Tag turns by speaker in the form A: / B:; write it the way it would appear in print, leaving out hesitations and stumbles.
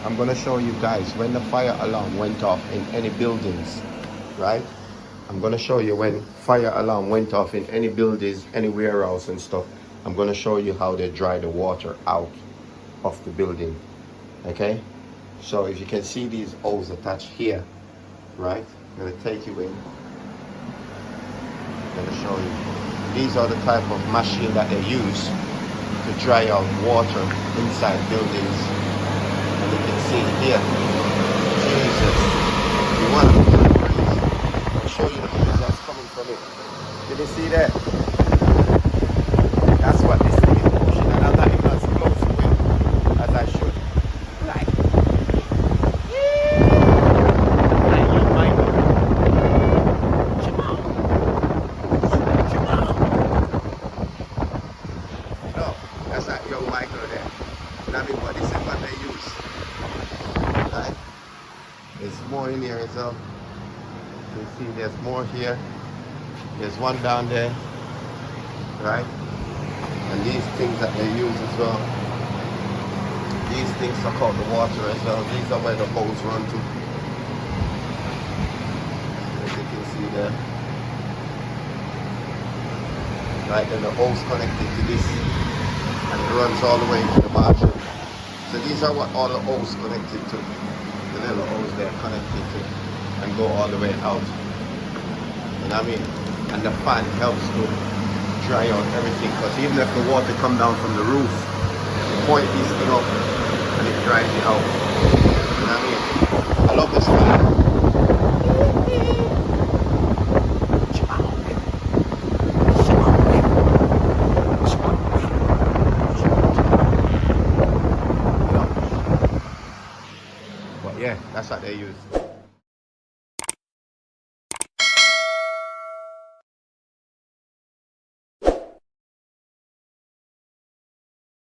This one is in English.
A: I'm gonna show you guys when the fire alarm went off in any buildings, right? I'm gonna show you when fire alarm went off in any buildings, any warehouse and stuff. I'm gonna show you how they dry the water out of the building, okay? So if you can see these hoses attached here, right? I'm gonna take you in. I'm gonna show you. These are the type of machine that they use to dry out water inside buildings. And you can see here, Jesus, you want to feel the breeze. I'll show you the breeze that's coming from it. Can you see that? That's what this thing is pushing, and I'm not even as close to it as I should. Like, like you might know. No, that's not young Michael there. I mean, but this is what they use. Right? There's more in here as well. You can see there's more here. There's one down there. Right? And these things that they use as well. These things suck out the water as well. These are where the hose run to. As you can see there. Right, then the hose connected to this. And it runs all the way into the bathroom. So these are what all the hoses connected to. The little hose they're connected to and go all the way out. You know what I mean? And the fan helps to dry out everything, because even if the water come down from the roof, you point this thing up and it dries it out. You know what I mean? I love this fan. Yeah, that's what they use.